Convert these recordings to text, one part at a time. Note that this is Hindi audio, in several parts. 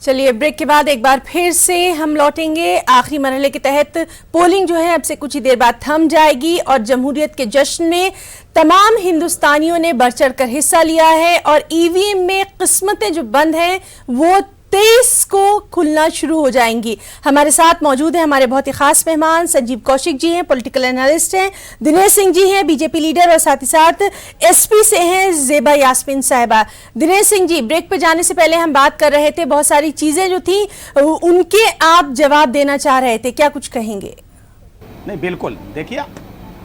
चलिए ब्रेक के बाद एक बार फिर से हम लौटेंगे। आखिरी मरहले के तहत पोलिंग जो है अब से कुछ ही देर बाद थम जाएगी और जमहूरियत के जश्न में तमाम हिंदुस्तानियों ने बढ़ चढ़ कर हिस्सा लिया है और ईवीएम में किस्मतें जो बंद हैं वो 23 को खुलना शुरू हो जाएंगी। हमारे साथ मौजूद है हमारे बहुत ही खास मेहमान संजीव कौशिक जी हैं, पॉलिटिकल एनालिस्ट हैं, दिनेश सिंह जी हैं, बीजेपी लीडर, और साथ ही साथ एसपी से हैं ज़ेबा यास्मीन साहिबा। दिनेश सिंह जी, ब्रेक पे जाने से पहले हम बात कर रहे थे, बहुत सारी चीजें जो थी उनके आप जवाब देना चाह रहे थे, क्या कुछ कहेंगे? नहीं, बिल्कुल, देखिए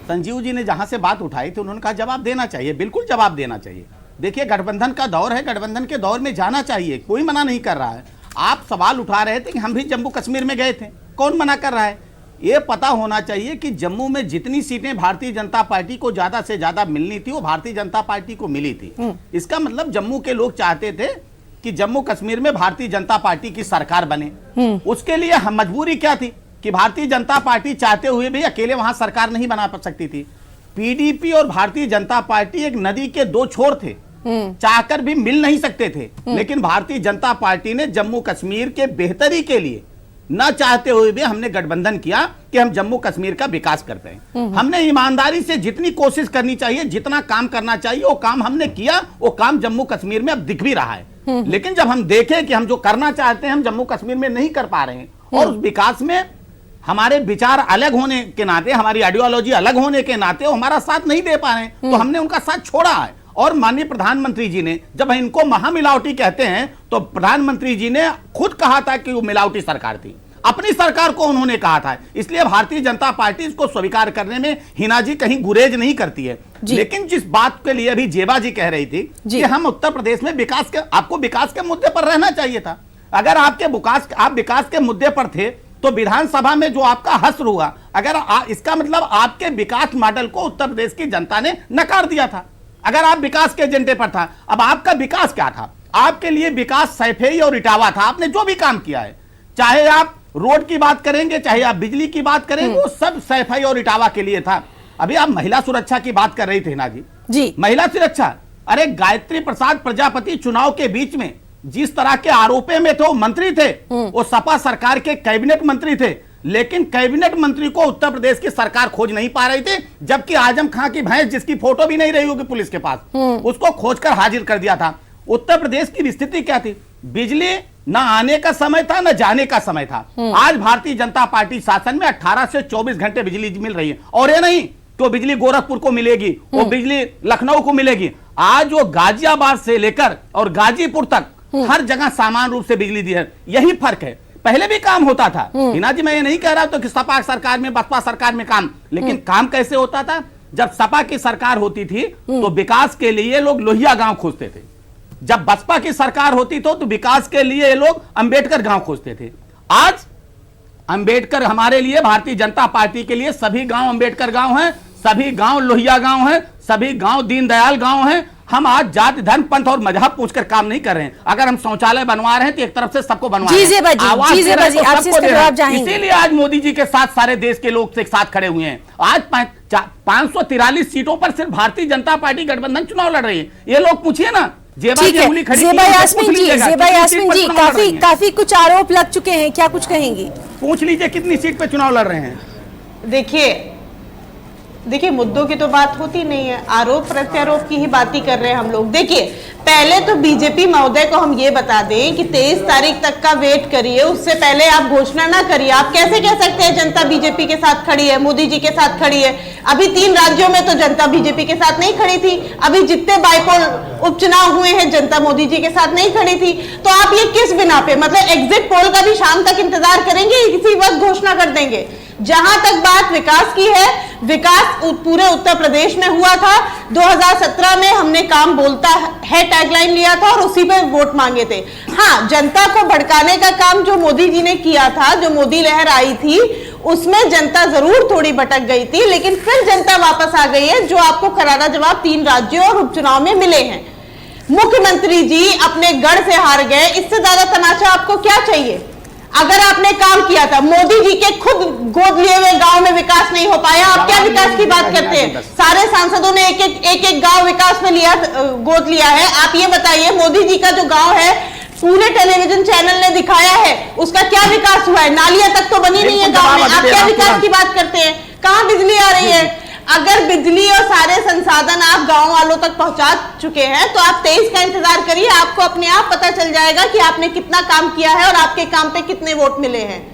संजीव जी ने जहां से बात उठाई थी उन्होंने कहा जवाब देना चाहिए, बिल्कुल जवाब देना चाहिए। देखिए गठबंधन का दौर है, गठबंधन के दौर में जाना चाहिए, कोई मना नहीं कर रहा है। आप सवाल उठा रहे थे कि हम भी जम्मू कश्मीर में गए थे, कौन मना कर रहा है? ये पता होना चाहिए कि जम्मू में जितनी सीटें भारतीय जनता पार्टी को ज्यादा से ज्यादा मिलनी थी वो भारतीय जनता पार्टी को मिली थी। इसका मतलब जम्मू के लोग चाहते थे कि जम्मू कश्मीर में भारतीय जनता पार्टी की सरकार बने। उसके लिए हम मजबूरी क्या थी कि भारतीय जनता पार्टी चाहते हुए भी अकेले वहां सरकार नहीं बना सकती थी। पीडीपी और भारतीय जनता पार्टी एक नदी के दो छोर थे, चाहकर भी मिल नहीं सकते थे, लेकिन भारतीय जनता पार्टी ने जम्मू कश्मीर के बेहतरी के लिए न चाहते हुए भी हमने गठबंधन किया कि हम जम्मू कश्मीर का विकास करते हैं। हमने ईमानदारी से जितनी कोशिश करनी चाहिए, जितना काम करना चाहिए वो काम हमने किया, वो काम जम्मू कश्मीर में अब दिख भी रहा है। लेकिन जब हम देखें कि हम जो करना चाहते हैं हम जम्मू कश्मीर में नहीं कर पा रहे हैं और उस विकास में हमारे विचार अलग होने के नाते, हमारी आइडियोलॉजी अलग होने के नाते वो हमारा साथ नहीं दे पा रहे हैं, तो हमने उनका साथ छोड़ा है। और माननीय प्रधानमंत्री जी ने, जब इनको महामिलावटी कहते हैं, तो प्रधानमंत्री जी ने खुद कहा था कि वो मिलावटी सरकार थी, अपनी सरकार को उन्होंने कहा था। इसलिए भारतीय जनता पार्टी इसको स्वीकार करने में हिना जी कहीं गुरेज नहीं करती है। लेकिन जिस बात के लिए अभी जेबा जी कह रही थी कि हम उत्तर प्रदेश में विकास के, आपको विकास के मुद्दे पर रहना चाहिए था। अगर आप विकास के मुद्दे पर थे तो विधानसभा में जो आपका हश्र हुआ, अगर इसका मतलब आपके विकास मॉडल को उत्तर प्रदेश की जनता ने नकार दिया था। अगर आप विकास के एजेंडे पर था, अब आपका विकास क्या था? आपके लिए विकास सैफई और इटावा था। आपने जो भी काम किया है, चाहे आप रोड की बात करेंगे, चाहे आप बिजली की बात करेंगे, वो सब सैफई और इटावा के लिए था। अभी आप महिला सुरक्षा की बात कर रही थी ना जी, महिला सुरक्षा, अरे गायत्री प्रसाद प्रजापति चुनाव के बीच में जिस तरह के आरोपे में थे, वो मंत्री थे, वो सपा सरकार के कैबिनेट मंत्री थे, लेकिन कैबिनेट मंत्री को उत्तर प्रदेश की सरकार खोज नहीं पा रही थी, जबकि आजम खां की भैंस, जिसकी फोटो भी नहीं रही होगी पुलिस के पास, उसको खोजकर हाजिर कर दिया था। उत्तर प्रदेश की स्थिति क्या थी? बिजली न आने का समय था न जाने का समय था। आज भारतीय जनता पार्टी शासन में 18 से 24 घंटे बिजली मिल रही है, और ये नहीं तो बिजली गोरखपुर को मिलेगी, वो बिजली लखनऊ को मिलेगी। आज वो गाजियाबाद से लेकर और गाजीपुर तक हर जगह समान रूप से बिजली दी है। यही फर्क है। पहले भी काम होता था हिना जी, मैं ये नहीं कह रहा तो कि सपा सरकार में, बसपा सरकार में काम, लेकिन काम कैसे होता था? जब सपा की सरकार होती थी तो विकास के लिए लोग लोहिया गांव खोजते थे, जब बसपा की सरकार होती तो विकास के लिए लोग अंबेडकर गांव खोजते थे। आज अंबेडकर हमारे लिए, भारतीय जनता पार्टी के लिए सभी गांव अंबेडकर गांव हैं, सभी गांव लोहिया गांव हैं, सभी गांव दीनदयाल गांव हैं। हम आज जाति, धर्म, पंथ और मजहब पूछकर काम नहीं कर रहे हैं। अगर हम शौचालय बनवा रहे हैं तो एक तरफ से सबको बनवा रहे हैं, इसीलिए आज मोदी जी के साथ सारे देश के लोग एक साथ खड़े हुए हैं। आज 543 सीटों पर सिर्फ भारतीय जनता पार्टी गठबंधन चुनाव लड़ रही है। ये लोग पूछिए ना, ज़ेबा यास्मीन जी, काफी कुछ आरोप लग चुके हैं, क्या कुछ कहेंगी? पूछ लीजिए कितनी सीट पे चुनाव लड़ रहे हैं। देखिए मुद्दों की तो बात होती नहीं है, आरोप प्रत्यारोप की ही बात ही कर रहे हैं हम लोग। देखिए पहले तो बीजेपी महोदय को हम ये बता दें कि 23 तारीख तक का वेट करिए, उससे पहले आप घोषणा ना करिए। आप कैसे कह सकते हैं जनता बीजेपी के साथ खड़ी है, मोदी जी के साथ खड़ी है? अभी 3 राज्यों में तो जनता बीजेपी के साथ नहीं खड़ी थी। अभी जितने बाइपोल उपचुनाव हुए हैं जनता मोदी जी के साथ नहीं खड़ी थी। तो आप ये किस बिना पे, मतलब एग्जिट पोल का भी शाम तक इंतजार करेंगे, इसी वक्त घोषणा कर देंगे? जहां तक बात विकास की है, विकास पूरे उत्तर प्रदेश में हुआ था। 2017 में हमने काम बोलता है टैगलाइन लिया था और उसी पे वोट मांगे थे। हाँ, जनता को भड़काने का काम जो मोदी जी ने किया था, जो मोदी लहर आई थी, उसमें जनता जरूर थोड़ी भटक गई थी, लेकिन फिर जनता वापस आ गई है, जो आपको करारा जवाब 3 राज्यों और उपचुनाव में मिले हैं। मुख्यमंत्री जी अपने गढ़ से हार गए, इससे ज्यादा तमाशा आपको क्या चाहिए? अगर आपने काम किया था, मोदी जी के खुद गोद लिए हुए गांव में विकास नहीं हो पाया, आप क्या विकास की बात करते हैं? सारे सांसदों ने एक एक गांव विकास में लिया, गोद लिया है। आप ये बताइए, मोदी जी का जो गांव है पूरे टेलीविजन चैनल ने दिखाया है, उसका क्या विकास हुआ है? नालियां तक तो बनी नहीं है गांव में। आप क्या विकास की बात करते हैं? कहां बिजली आ रही है? अगर बिजली और सारे संसाधन आप गांव वालों तक पहुंचा चुके हैं तो आप 23 का इंतजार करिए, आपको अपने आप पता चल जाएगा कि आपने कितना काम किया है और आपके काम पे कितने वोट मिले हैं।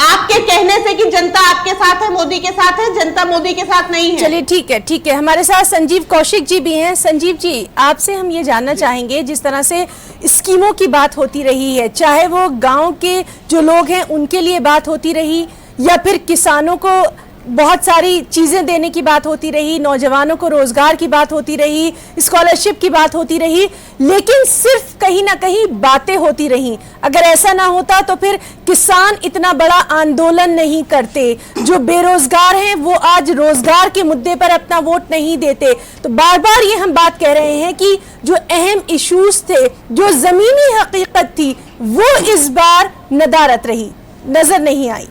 आपके कहने से कि जनता आपके साथ है, मोदी के साथ है, जनता मोदी के साथ नहीं है। चलिए ठीक है। हमारे साथ संजीव कौशिक जी भी हैं। संजीव जी, आपसे हम ये जानना चाहेंगे, जिस तरह से स्कीमों की बात होती रही है, चाहे वो गांव के जो लोग हैं उनके लिए बात होती रही या फिर किसानों को बहुत सारी चीजें देने की बात होती रही, नौजवानों को रोजगार की बात होती रही, स्कॉलरशिप की बात होती रही, लेकिन सिर्फ कहीं ना कहीं बातें होती रही। अगर ऐसा ना होता तो फिर किसान इतना बड़ा आंदोलन नहीं करते, जो बेरोजगार हैं वो आज रोजगार के मुद्दे पर अपना वोट नहीं देते। तो बार बार ये हम बात कह रहे हैं कि जो अहम इश्यूज थे, जो जमीनी हकीकत थी, वो इस बार नदारद रही, नजर नहीं आई।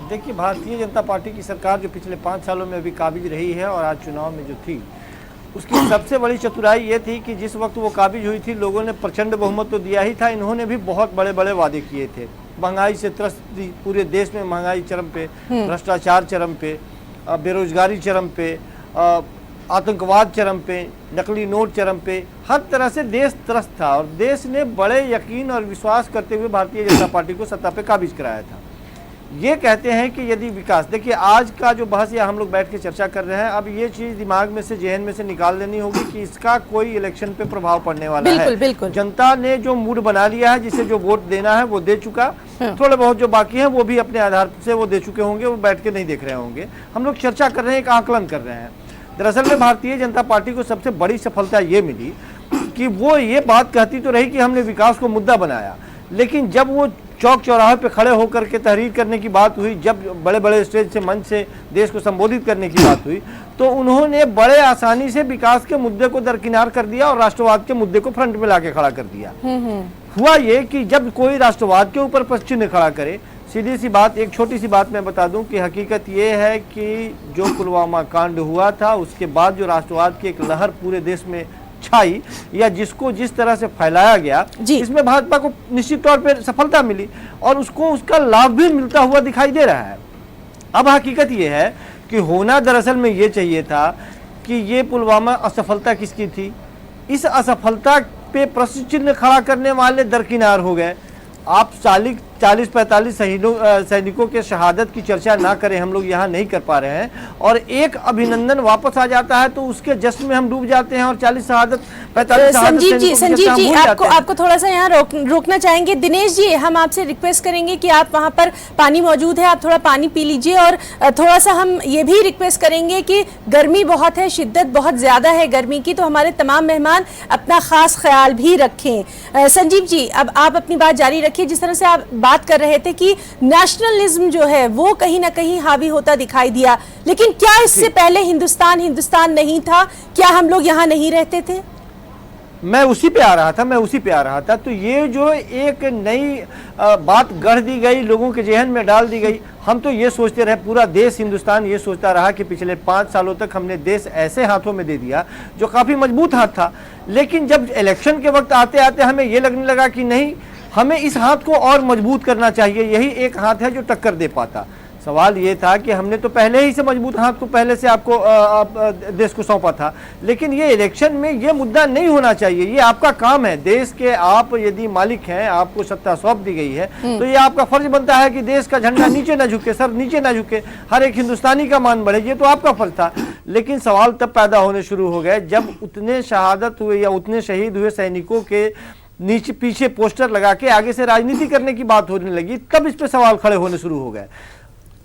देखिए, भारतीय जनता पार्टी की सरकार जो पिछले 5 सालों में अभी काबिज रही है और आज चुनाव में जो थी, उसकी सबसे बड़ी चतुराई ये थी कि जिस वक्त वो काबिज हुई थी, लोगों ने प्रचंड बहुमत तो दिया ही था, इन्होंने भी बहुत बड़े बड़े वादे किए थे। महंगाई से त्रस्त थी पूरे देश में, महंगाई चरम पे, भ्रष्टाचार चरम पे, बेरोजगारी चरम पे, आतंकवाद चरम पे, नकली नोट चरम पे, हर तरह से देश त्रस्त था और देश ने बड़े यकीन और विश्वास करते हुए भारतीय जनता पार्टी को सत्ता पे काबिज कराया था। ये कहते हैं कि यदि विकास, देखिए आज का जो बहस या हम लोग बैठ के चर्चा कर रहे हैं, अब ये चीज दिमाग में से, जहन में से निकाल लेनी होगी कि इसका कोई इलेक्शन पे प्रभाव पड़ने वाला है। बिल्कुल। जनता ने जो मूड बना लिया है, जिसे जो वोट देना है वो दे चुका, थोड़े बहुत जो बाकी हैं वो भी अपने आधार से वो दे चुके होंगे, वो बैठ के नहीं देख रहे होंगे। हम लोग चर्चा कर रहे हैं, एक आकलन कर रहे हैं। दरअसल में भारतीय जनता पार्टी को सबसे बड़ी सफलता ये मिली कि वो ये बात कहती तो रही कि हमने विकास को मुद्दा बनाया, लेकिन जब वो चौक चौराहे पे खड़े होकर के तहरीर करने की बात हुई, जब बड़े बड़े स्टेज से, मंच से देश को संबोधित करने की बात हुई, तो उन्होंने बड़े आसानी से विकास के मुद्दे को दरकिनार कर दिया और राष्ट्रवाद के मुद्दे को फ्रंट में लाके खड़ा कर दिया। हुआ ये कि जब कोई राष्ट्रवाद के ऊपर प्रश्न खड़ा करे, सीधी सी बात, एक छोटी सी बात मैं बता दूं कि हकीकत ये है कि जो पुलवामा कांड हुआ था, उसके बाद जो राष्ट्रवाद की एक लहर पूरे देश में छाई या जिसको जिस तरह से फैलाया गया, इसमें भाजपा को निश्चित तौर पर सफलता मिली और उसको उसका लाभ भी मिलता हुआ दिखाई दे रहा है। अब हकीकत ये है कि होना दरअसल में ये चाहिए था कि ये पुलवामा असफलता किसकी थी, इस असफलता पे प्रश्न चिन्ह खड़ा करने वाले दरकिनार हो गए। आप 40-45 सैनिकों के शहादत की चर्चा ना करें, हम लोग यहाँ नहीं कर पा रहे हैं, और एक अभिनंदन वापस आ जाता है तो उसके जश्न में हम डूब जाते हैं और 40 शहादत 45 संजीव जी आपको थोड़ा सा यहाँ रोकना चाहेंगे। दिनेश जी, हम आपसे रिक्वेस्ट करेंगे कि आप वहाँ पर पानी मौजूद है, आप थोड़ा पानी पी लीजिए, और थोड़ा सा हम ये भी रिक्वेस्ट करेंगे कि गर्मी बहुत है, शिद्दत बहुत ज्यादा है गर्मी की, तो हमारे तमाम मेहमान अपना खास ख्याल भी रखें। संजीव जी, अब आप अपनी बात जारी रखिए। जिस तरह से आप बात कर रहे थे कि नेशनलिज्म जो है वो कहीं ना कहीं हावी होता दिखाई दिया, लेकिन क्या इससे पहले हिंदुस्तान नहीं था? क्या हम लोग यहाँ नहीं रहते थे? मैं उसी पे आ रहा था। तो ये जो एक नई बात गढ़ दी गई, लोगों के जहन में डाल दी गई, हम तो ये सोचते रहे, पूरा देश, हिंदुस्तान ये सोचता रहा कि पिछले 5 सालों तक हमने देश ऐसे हाथों में दे दिया जो काफी मजबूत हाथ था, लेकिन जब इलेक्शन के वक्त आते आते हमें ये लगने लगा कि नहीं, हमें इस हाथ को और मजबूत करना चाहिए, यही एक हाथ है जो टक्कर दे पाता। सवाल ये था कि हमने तो पहले ही से मजबूत हाथ को पहले से आपको देश को सौंपा था, लेकिन ये इलेक्शन में ये मुद्दा नहीं होना चाहिए। ये आपका काम है, देश के आप यदि मालिक हैं, आपको सत्ता सौंप दी गई है, तो ये आपका फर्ज बनता है कि देश का झंडा नीचे ना झुके, सर नीचे ना झुके, हर एक हिंदुस्तानी का मान बढ़े, ये तो आपका फर्ज था। लेकिन सवाल तब पैदा होने शुरू हो गए जब उतने शहादत हुए या उतने शहीद हुए सैनिकों के नीचे पीछे पोस्टर लगा के आगे से राजनीति करने की बात होने लगी, तब इस पे सवाल खड़े होने शुरू हो गए।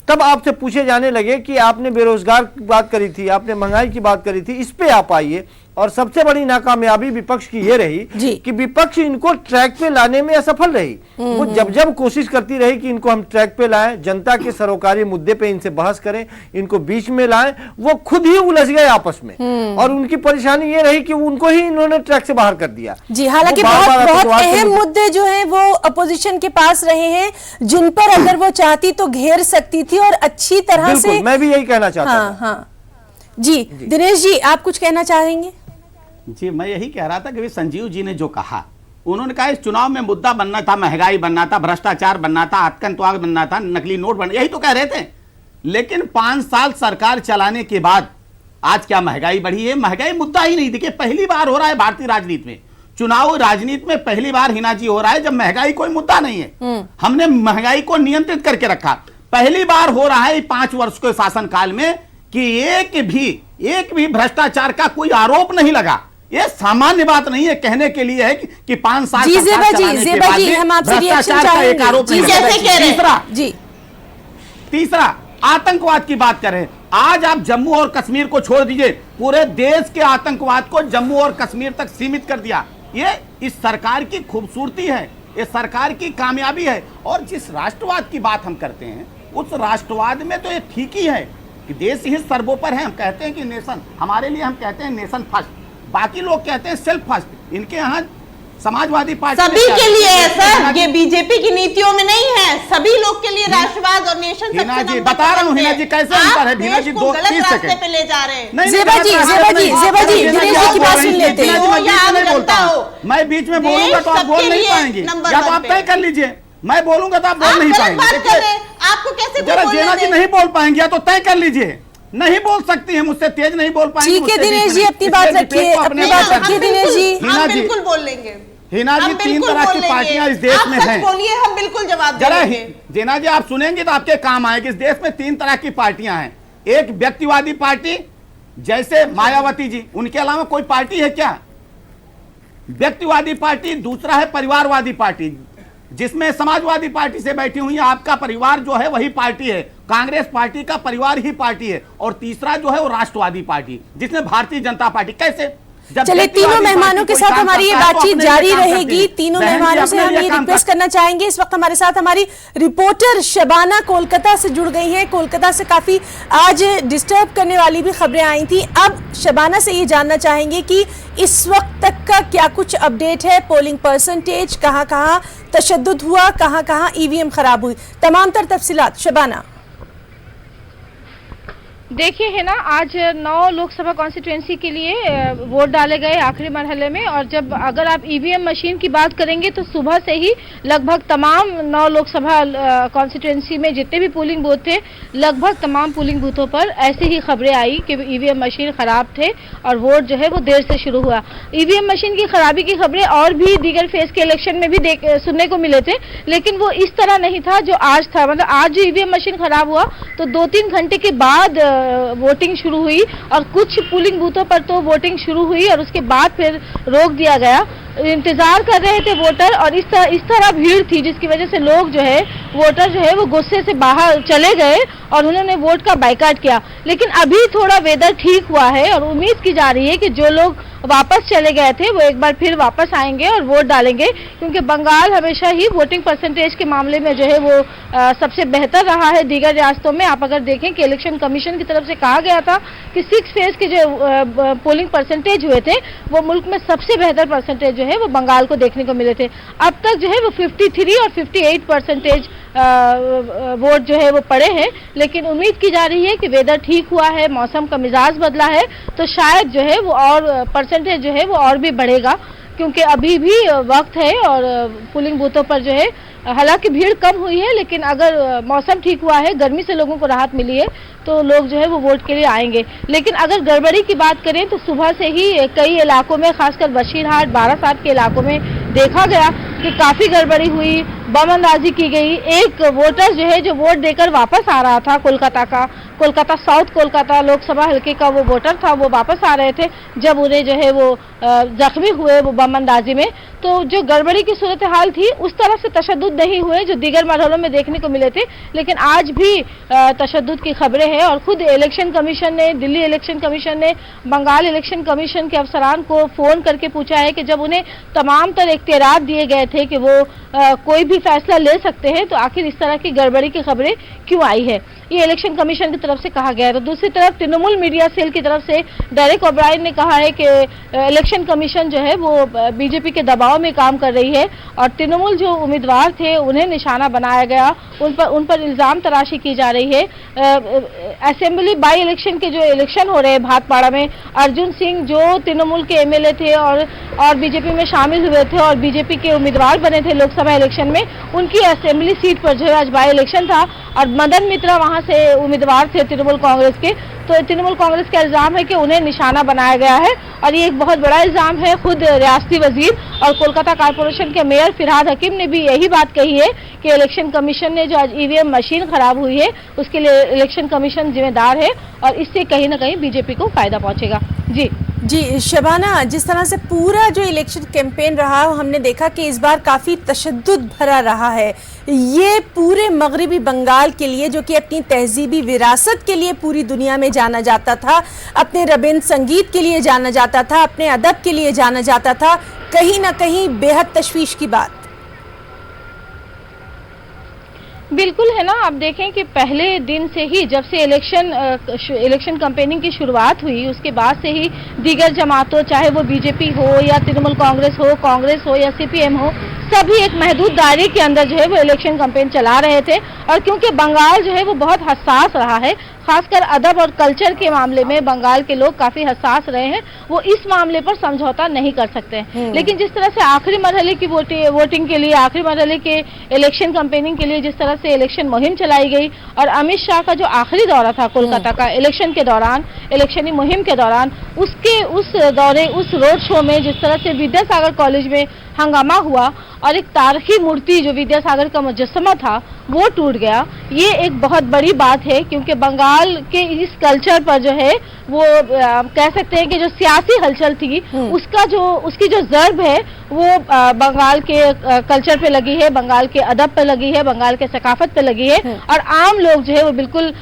तब आपसे पूछे जाने लगे कि आपने बेरोजगार की बात करी थी, आपने महंगाई की बात करी थी, इस पे आप आइए। और सबसे बड़ी नाकामयाबी विपक्ष की ये रही कि विपक्ष इनको ट्रैक पे लाने में असफल रही। वो जब कोशिश करती रही कि इनको हम ट्रैक पे लाएं, जनता के सरोकारी मुद्दे पे इनसे बहस करें, इनको बीच में लाएं, वो खुद ही उलझ गए आपस में, और उनकी परेशानी ये रही कि उनको ही इन्होंने ट्रैक से बाहर कर दिया। जी, हालांकि बहुत अहम मुद्दे जो है वो अपोजिशन के पास रहे हैं, जिन पर अगर वो चाहती तो घेर सकती थी और अच्छी तरह से। मैं भी यही कहना चाहता हूं। जी, दिनेश जी, आप कुछ कहना चाहेंगे? जी, मैं यही कह रहा था कि संजीव जी ने जो कहा उन्होंने कहा इस चुनाव में मुद्दा बनना था, महंगाई बनना था, भ्रष्टाचार बनना था, आतंकवाद बनना था, नकली नोट बनना, यही तो कह रहे थे। लेकिन 5 साल सरकार चलाने के बाद आज क्या महंगाई बढ़ी है? महंगाई मुद्दा ही नहीं। देखिए, पहली बार हो रहा है भारतीय राजनीति में, चुनाव राजनीति में पहली बार हिना जी हो रहा है जब महंगाई कोई मुद्दा नहीं है। हमने महंगाई को नियंत्रित करके रखा। पहली बार हो रहा है 5 वर्ष के शासनकाल में कि एक भी भ्रष्टाचार का कोई आरोप नहीं लगा। ये सामान्य बात नहीं है कहने के लिए है कि 5 साल जी सरकार चलाने के बाद हम आपसे भ्रष्टाचार का एक आरोप नहीं लगा। तीसरा आतंकवाद की बात करें, आज आप जम्मू और कश्मीर को छोड़ दीजिए, पूरे देश के आतंकवाद को जम्मू और कश्मीर तक सीमित कर दिया। ये इस सरकार की खूबसूरती है, ये सरकार की कामयाबी है। और जिस राष्ट्रवाद की बात हम करते हैं उस राष्ट्रवाद में तो ये ठीक ही है कि देश ही सर्वोपरि है। हम कहते हैं कि नेशन, हमारे लिए हम कहते हैं नेशन फर्स्ट, बाकी लोग कहते हैं सेल्फ फर्स्ट। इनके यहाँ समाजवादी पार्टी सभी के लिए है सर, ये बीजेपी की नीतियों में नहीं है। सभी लोग के लिए राष्ट्रवाद और नेशन हिना जी बता रहा हूँ, हिना जी कैसे अंतर है? हिना जी 2-3 सेकंड पे ले जा रहे हैं। ज़ेबा जी की बात सुन लेते हैं। मैं बीच में बोलूंगा तो आप बोल नहीं पाएंगे, या तो आप तय कर लीजिए। मैं बोलूंगा तो आप बोल नहीं पाएंगे। आपको कैसे जेना जी नहीं बोल पाएंगे, या तो तय कर लीजिए। नहीं बोल सकती है, मुझसे तेज नहीं बोल पाएंगे। ठीक है दिनेश जी, अपनी बात रखिए, अपनी बात रखिए दिनेश जी। हिना जी बिल्कुल बोल लेंगे। हिना जी 3 तरह की पार्टियां इस देश में हैं। बोलिए, हम बिल्कुल जवाब देंगे। जेना जी आप सुनेंगे तो आपके काम आएगी। इस देश में 3 तरह की पार्टियां हैं। एक व्यक्तिवादी पार्टी जैसे मायावती जी, उनके अलावा कोई पार्टी है क्या? व्यक्तिवादी पार्टी। दूसरा है परिवारवादी पार्टी, जिसमें समाजवादी पार्टी से बैठी हुई है। आपका परिवार जो है वही पार्टी है, कांग्रेस पार्टी का परिवार ही पार्टी है। और तीसरा जो है वो राष्ट्रवादी पार्टी, जिसमें भारतीय जनता पार्टी। कैसे? चलिए, तीनों मेहमानों के साथ हमारी ये बातचीत जारी रहेगी। तीनों मेहमानों से हम ये रिक्वेस्ट करना चाहेंगे, इस वक्त हमारे साथ हमारी रिपोर्टर शबाना कोलकाता से जुड़ गई हैं। कोलकाता से काफी आज डिस्टर्ब करने वाली भी खबरें आई थी। अब शबाना से ये जानना चाहेंगे कि इस वक्त तक का क्या कुछ अपडेट है, पोलिंग परसेंटेज, कहां-कहां तशद्दुद हुआ, कहां-कहां ईवीएम खराब हुई, तमाम तर तफसीलात शबाना। देखिए है ना, आज 9 लोकसभा कॉन्स्टिट्यूएंसी के लिए वोट डाले गए आखिरी मरहले में। और जब अगर आप ईवीएम मशीन की बात करेंगे तो सुबह से ही लगभग तमाम 9 लोकसभा कॉन्स्टिट्यूएंसी में जितने भी पोलिंग बूथ थे, लगभग तमाम पोलिंग बूथों पर ऐसी ही खबरें आई कि ईवीएम मशीन खराब थे और वोट जो है वो देर से शुरू हुआ। ईवीएम मशीन की खराबी की खबरें और भी दीगर फेज के इलेक्शन में भी सुनने को मिले थे, लेकिन वो इस तरह नहीं था जो आज था। मतलब आज जो ईवीएम मशीन खराब हुआ तो 2-3 घंटे के बाद वोटिंग शुरू हुई और कुछ पोलिंग बूथों पर तो वोटिंग शुरू हुई और उसके बाद फिर रोक दिया गया। इंतजार कर रहे थे वोटर और इस तरह भीड़ थी जिसकी वजह से लोग जो है, वोटर जो है वो गुस्से से बाहर चले गए और उन्होंने वोट का बायकॉट किया। लेकिन अभी थोड़ा वेदर ठीक हुआ है और उम्मीद की जा रही है कि जो लोग वापस चले गए थे वो एक बार फिर वापस आएंगे और वोट डालेंगे, क्योंकि बंगाल हमेशा ही वोटिंग परसेंटेज के मामले में जो है वो सबसे बेहतर रहा है दीगर रियासतों में। आप अगर देखें कि इलेक्शन कमीशन की तरफ से कहा गया था कि 6 फेज के जो पोलिंग परसेंटेज हुए थे वो मुल्क में सबसे बेहतर परसेंटेज जो है वो बंगाल को देखने को मिले थे। अब तक जो है वो 53 और 58% वोट जो है वो पड़े हैं, लेकिन उम्मीद की जा रही है कि वेदर ठीक हुआ है, मौसम का मिजाज बदला है तो शायद जो है वो और परसेंटेज जो है वो और भी बढ़ेगा, क्योंकि अभी भी वक्त है और पोलिंग बूथों पर जो है हालांकि भीड़ कम हुई है, लेकिन अगर मौसम ठीक हुआ है, गर्मी से लोगों को राहत मिली है तो लोग जो है वो वोट के लिए आएंगे। लेकिन अगर गड़बड़ी की बात करें तो सुबह से ही कई इलाकों में, खासकर बशीरहाट, बारासात के इलाकों में देखा गया कि काफ़ी गड़बड़ी हुई, बम अंदाजी की गई। एक वोटर जो है जो वोट देकर वापस आ रहा था, कोलकाता साउथ कोलकाता लोकसभा हल्के का वो वोटर था, वो वापस आ रहे थे जब उन्हें जो है वो जख्मी हुए वो बम अंदाजी में। तो जो गड़बड़ी की सूरत हाल थी उस तरह से तशद्दुद नहीं हुए जो दीगर मरहलों में देखने को मिले थे, लेकिन आज भी तशद्दुद की खबरें हैं और खुद इलेक्शन कमीशन ने, दिल्ली इलेक्शन कमीशन ने बंगाल इलेक्शन कमीशन के अफसरान को फ़ोन करके पूछा है कि जब उन्हें तमाम तरह इख्तियारात दिए गए थे कि वो कोई भी फैसला ले सकते हैं तो आखिर इस तरह की गड़बड़ी की खबरें क्यों आई है। ये इलेक्शन कमीशन की तरफ से कहा गया है। तो दूसरी तरफ तृणमूल मीडिया सेल की तरफ से डेरेक ओब्रायन ने कहा है कि इलेक्शन कमीशन जो है वो बीजेपी के दबाव में काम कर रही है और तृणमूल जो उम्मीदवार थे उन्हें निशाना बनाया गया, उन पर इल्जाम तराशी की जा रही है। असेंबली बाई इलेक्शन के जो इलेक्शन हो रहे हैं भातपाड़ा में, अर्जुन सिंह जो तृणमूल के एमएलए थे और बीजेपी में शामिल हुए थे और बीजेपी के उम्मीदवार बने थे लोकसभा इलेक्शन में, उनकी असेंबली सीट पर जो है आज बाई इलेक्शन था और मदन मित्रा वहां से उम्मीदवार थे तृणमूल कांग्रेस के। तो तृणमूल कांग्रेस का इल्जाम है कि उन्हें निशाना बनाया गया है और ये एक बहुत बड़ा इल्जाम है। खुद रियासती वजीर और कोलकाता कारपोरेशन के मेयर फिरहाद हकीम ने भी यही बात कही है कि इलेक्शन कमीशन ने जो आज ईवीएम मशीन खराब हुई है उसके लिए इलेक्शन कमीशन जिम्मेदार है और इससे कहीं ना कहीं बीजेपी को फायदा पहुंचेगा। जी शबाना, जिस तरह से पूरा जो इलेक्शन कैंपेन रहा हमने देखा कि इस बार काफ़ी तशद्दुद भरा रहा है। ये पूरे मगरिबी बंगाल के लिए, जो कि अपनी तहजीबी विरासत के लिए पूरी दुनिया में जाना जाता था, अपने रबींद्र संगीत के लिए जाना जाता था, अपने अदब के लिए जाना जाता था, कहीं ना कहीं बेहद तशवीश की बात। बिल्कुल है ना। आप देखें कि पहले दिन से ही जब से इलेक्शन कैंपेनिंग की शुरुआत हुई उसके बाद से ही दीगर जमातों, चाहे वो बीजेपी हो या तृणमूल कांग्रेस हो या सीपीएम हो, सभी एक महदूद दायरे के अंदर जो है वो इलेक्शन कैंपेन चला रहे थे। और क्योंकि बंगाल जो है वो बहुत हसास रहा है, खासकर अदब और कल्चर के मामले में बंगाल के लोग काफी हसास रहे हैं, वो इस मामले पर समझौता नहीं कर सकते। लेकिन जिस तरह से आखिरी मरहले की वोटिंग के लिए, आखिरी मरहले के इलेक्शन कैंपेनिंग के लिए जिस तरह से इलेक्शन मुहिम चलाई गई और अमित शाह का जो आखिरी दौरा था कोलकाता का इलेक्शन के दौरान, इलेक्शनी मुहिम के दौरान, उस रोड शो में जिस तरह से विद्यासागर कॉलेज में हंगामा हुआ और एक तारीखी मूर्ति जो विद्यासागर का मुजस्समा था वो टूट गया, ये एक बहुत बड़ी बात है। क्योंकि बंगाल के इस कल्चर पर जो है वो कह सकते हैं कि जो सियासी हलचल थी उसकी जो ज़र्ब है वो बंगाल के कल्चर पे लगी है, बंगाल के अदब पे लगी है, बंगाल के सकाफत पे लगी है। और आम लोग जो है वो बिल्कुल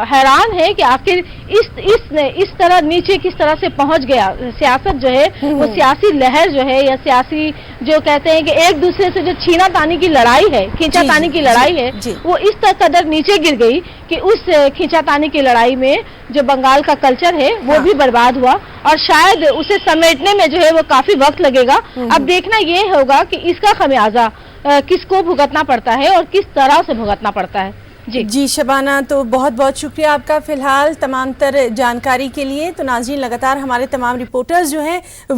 हैरान है कि आखिर इस तरह नीचे किस तरह से पहुंच गया। सियासत जो है वो सियासी लहर जो है या सियासी जो कहते हैं कि एक दूसरे से जो छीना तानी की लड़ाई है, खींचा तानी की लड़ाई है, वो इस कदर नीचे गिर गई कि उस खींचा तानी की लड़ाई में जो बंगाल का कल्चर है वो भी बर्बाद हुआ और शायद उसे समेटने में जो है वो काफी वक्त लगेगा। अब देखना ये होगा कि इसका खमियाजा किसको भुगतना पड़ता है और किस तरह से भुगतना पड़ता है। जी शबाना, तो बहुत बहुत शुक्रिया आपका फिलहाल तमाम तर जानकारी के लिए। तो नाज़रीन, लगातार हमारे तमाम रिपोर्टर्स जो हैं